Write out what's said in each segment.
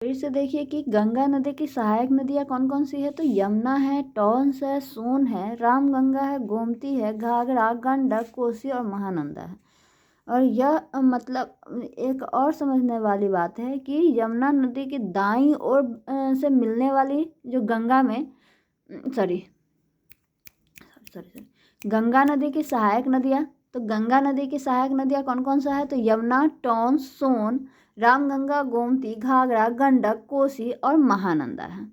फिर से देखिए कि गंगा नदी की सहायक नदियाँ कौन कौन सी है, तो यमुना है, टॉन्स है, सोन है, रामगंगा है, गोमती है, घाघरा, गंडक, कोसी और महानंदा है। और यह मतलब एक और समझने वाली बात है कि यमुना नदी की दाईं ओर से मिलने वाली जो गंगा में सॉरी सॉरी गंगा नदी की सहायक नदियाँ, तो गंगा नदी की सहायक नदियाँ कौन कौन सा है, तो यमुना, टॉन्स, सोन, रामगंगा, गोमती, घाघरा, गंडक, कोसी और महानंदा है।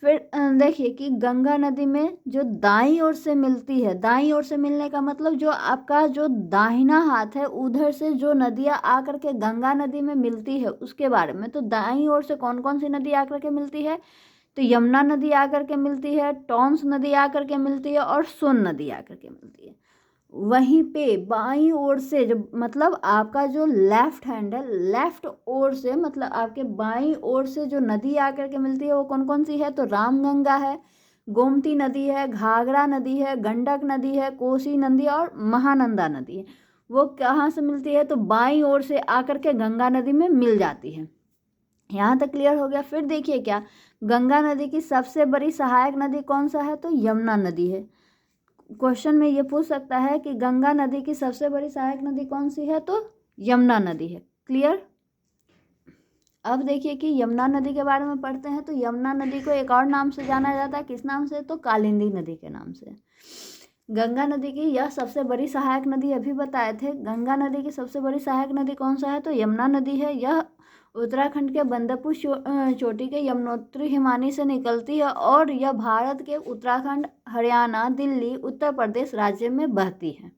फिर देखिए कि गंगा नदी में जो दाईं ओर से मिलती है, दाईं ओर से मिलने का मतलब जो आपका जो दाहिना हाथ है उधर से जो नदियाँ आकर के गंगा नदी में मिलती है उसके बारे में। तो दाईं ओर से कौन कौन सी नदी आकर के मिलती है, तो यमुना नदी आकर के मिलती है, टॉन्स नदी आकर के मिलती है और सोन नदी आकर के मिलती है। वहीं पे बाईं ओर से जो मतलब आपका जो लेफ्ट हैंड है, लेफ्ट ओर से मतलब आपके बाईं ओर से जो नदी आकर के मिलती है वो कौन कौन सी है, तो रामगंगा है, गोमती नदी है, घाघरा नदी है, गंडक नदी है, कोसी नदी और महानंदा नदी है। वो कहाँ से मिलती है, तो बाईं ओर से आकर के गंगा नदी में मिल जाती है। यहाँ तक क्लियर हो गया। फिर देखिए क्या, गंगा नदी की सबसे बड़ी सहायक नदी कौन सा है, तो यमुना नदी है। क्वेश्चन में ये पूछ सकता है कि गंगा नदी की सबसे बड़ी सहायक नदी कौन सी है, तो यमुना नदी है। क्लियर। अब देखिए कि यमुना नदी के बारे में पढ़ते हैं। तो यमुना नदी को एक और नाम से जाना जाता है, किस नाम से, तो कालिंदी नदी के नाम से। गंगा नदी की यह सबसे बड़ी सहायक नदी अभी बताए थे। गंगा नदी की सबसे बड़ी सहायक नदी कौन सा है, तो यमुना नदी है। यह उत्तराखंड के बंदरपुर चोटी के यमुनोत्री हिमानी से निकलती है और यह भारत के उत्तराखंड, हरियाणा, दिल्ली, उत्तर प्रदेश राज्य में बहती है।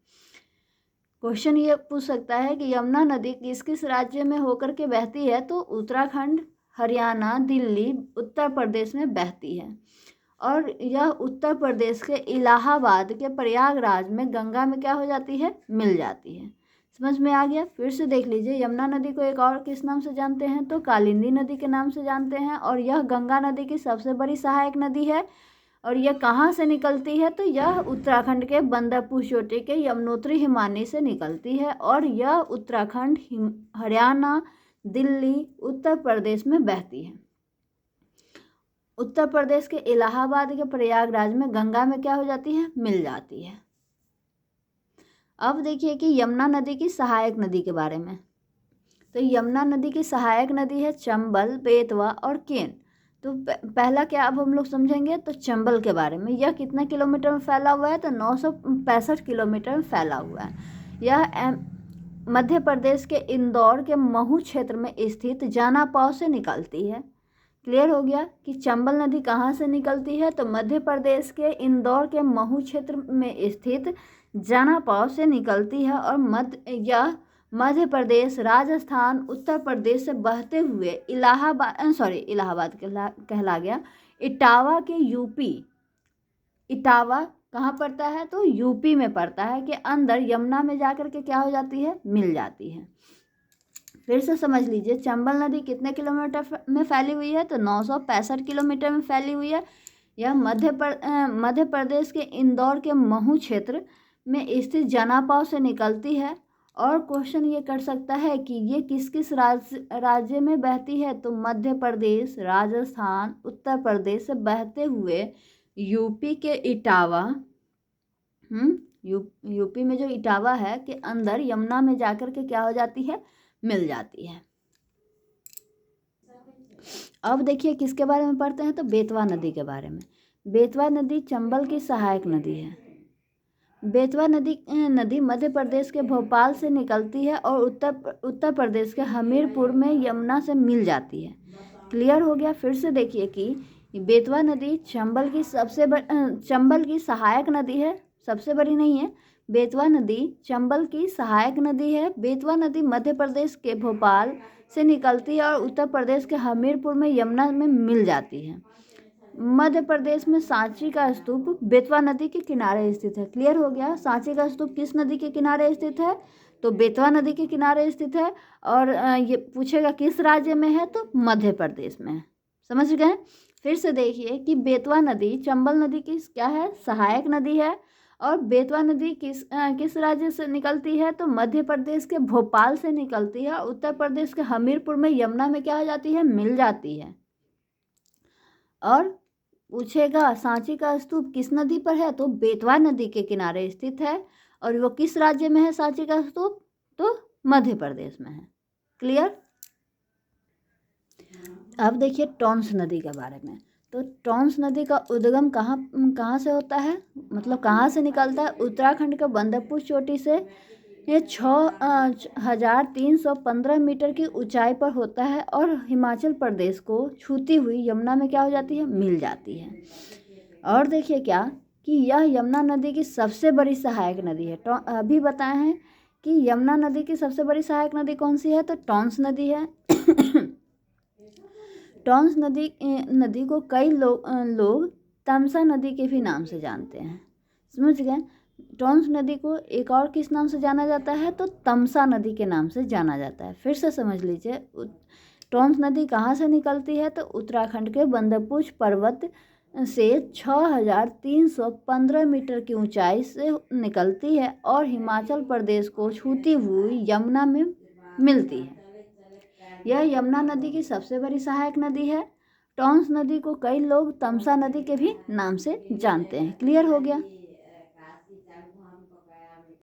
क्वेश्चन ये पूछ सकता है कि यमुना नदी किस किस राज्य में होकर के बहती है, तो उत्तराखंड, हरियाणा, दिल्ली, उत्तर प्रदेश में बहती है। और यह उत्तर प्रदेश के इलाहाबाद के प्रयागराज में गंगा में क्या हो जाती है, मिल जाती है। समझ में आ गया। फिर से देख लीजिए, यमुना नदी को एक और किस नाम से जानते हैं, तो कालिंदी नदी के नाम से जानते हैं। और यह गंगा नदी की सबसे बड़ी सहायक नदी है। और यह कहाँ से निकलती है, तो यह उत्तराखंड के बंदरपुर चोटी के यमुनोत्री हिमानी से निकलती है। और यह उत्तराखंड, हरियाणा, दिल्ली, उत्तर प्रदेश में बहती है। उत्तर प्रदेश के इलाहाबाद के प्रयागराज में गंगा में क्या हो जाती है, मिल जाती है। अब देखिए कि यमुना नदी की सहायक नदी के बारे में। तो यमुना नदी की सहायक नदी है चंबल, बेतवा और केन। तो पहला क्या अब हम लोग समझेंगे, तो चंबल के बारे में। यह कितने किलोमीटर में फैला हुआ है, तो 965 किलोमीटर में फैला हुआ है। यह मध्य प्रदेश के इंदौर के महू क्षेत्र में स्थित जानापाव से निकलती है। क्लियर हो गया कि चंबल नदी कहाँ से निकलती है, तो मध्य प्रदेश के इंदौर के महू क्षेत्र में स्थित जानापाव से निकलती है। और मध्य प्रदेश, राजस्थान, उत्तर प्रदेश से बहते हुए इलाहाबाद कहला गया, इटावा के यूपी, इटावा कहाँ पड़ता है, तो यूपी में पड़ता है, के अंदर यमुना में जाकर के क्या हो जाती है, मिल जाती है। फिर से समझ लीजिए, चंबल नदी कितने किलोमीटर में फैली हुई है, तो 965 किलोमीटर में फैली हुई है। यह मध्य प्रदेश के इंदौर के महू क्षेत्र में स्थित जनापाव से निकलती है। और क्वेश्चन ये कर सकता है कि ये किस किस राज्य में बहती है, तो मध्य प्रदेश, राजस्थान, उत्तर प्रदेश से बहते हुए यूपी के इटावा, यूपी में जो इटावा है के अंदर यमुना में जाकर के क्या हो जाती है, मिल जाती है। अब देखिए किसके बारे में पढ़ते हैं, तो बेतवा नदी के बारे में। बेतवा नदी चंबल की सहायक नदी है। बेतवा नदी मध्य प्रदेश के भोपाल से निकलती है और उत्तर प्रदेश के हमीरपुर में यमुना से मिल जाती है। क्लियर हो गया। फिर से देखिए कि बेतवा नदी चंबल की सहायक नदी है, सबसे बड़ी नहीं है। बेतवा नदी चंबल की सहायक नदी है। बेतवा नदी मध्य प्रदेश के भोपाल से निकलती है और उत्तर प्रदेश के हमीरपुर में यमुना में मिल जाती है। मध्य प्रदेश में सांची का स्तूप बेतवा नदी के किनारे स्थित है। क्लियर हो गया। सांची का स्तूप किस नदी के किनारे स्थित है, तो बेतवा नदी के किनारे स्थित है। और ये पूछेगा किस राज्य में है, तो मध्य प्रदेश में है। समझ गए। फिर से देखिए कि बेतवा नदी चंबल नदी की क्या है, सहायक नदी है। और बेतवा नदी किस राज्य से निकलती है? तो मध्य प्रदेश के भोपाल से निकलती है। उत्तर प्रदेश के हमीरपुर में यमुना में क्या हो जाती है? मिल जाती है। और पूछेगा सांची का स्तूप किस नदी पर है? तो बेतवा नदी के किनारे स्थित है। और वो किस राज्य में है सांची का स्तूप? तो मध्य प्रदेश में है। क्लियर? अब देखिए टॉन्स नदी के बारे में। तो टॉन्स नदी का उद्गम कहाँ से होता है, मतलब कहाँ से निकलता है? उत्तराखंड के बंदरपुर चोटी से ये 6,315 मीटर की ऊंचाई पर होता है और हिमाचल प्रदेश को छूती हुई यमुना में क्या हो जाती है? मिल जाती है। और देखिए क्या कि यह यमुना नदी की सबसे बड़ी सहायक नदी है। तो अभी बताए हैं कि यमुना नदी की सबसे बड़ी सहायक नदी कौन सी है? तो टॉन्स नदी है। टॉन्स नदी को कई लोग तमसा नदी के भी नाम से जानते हैं। समझ गए? टॉन्स नदी को एक और किस नाम से जाना जाता है? तो तमसा नदी के नाम से जाना जाता है। फिर से समझ लीजिए, टॉन्स नदी कहाँ से निकलती है? तो उत्तराखंड के बंदरपुर पर्वत से 6,315 मीटर की ऊंचाई से निकलती है और हिमाचल प्रदेश को छूती हुई यमुना में मिलती है। यह यमुना नदी की सबसे बड़ी सहायक नदी है। टॉन्स नदी को कई लोग तमसा नदी के भी नाम से जानते हैं। क्लियर हो गया?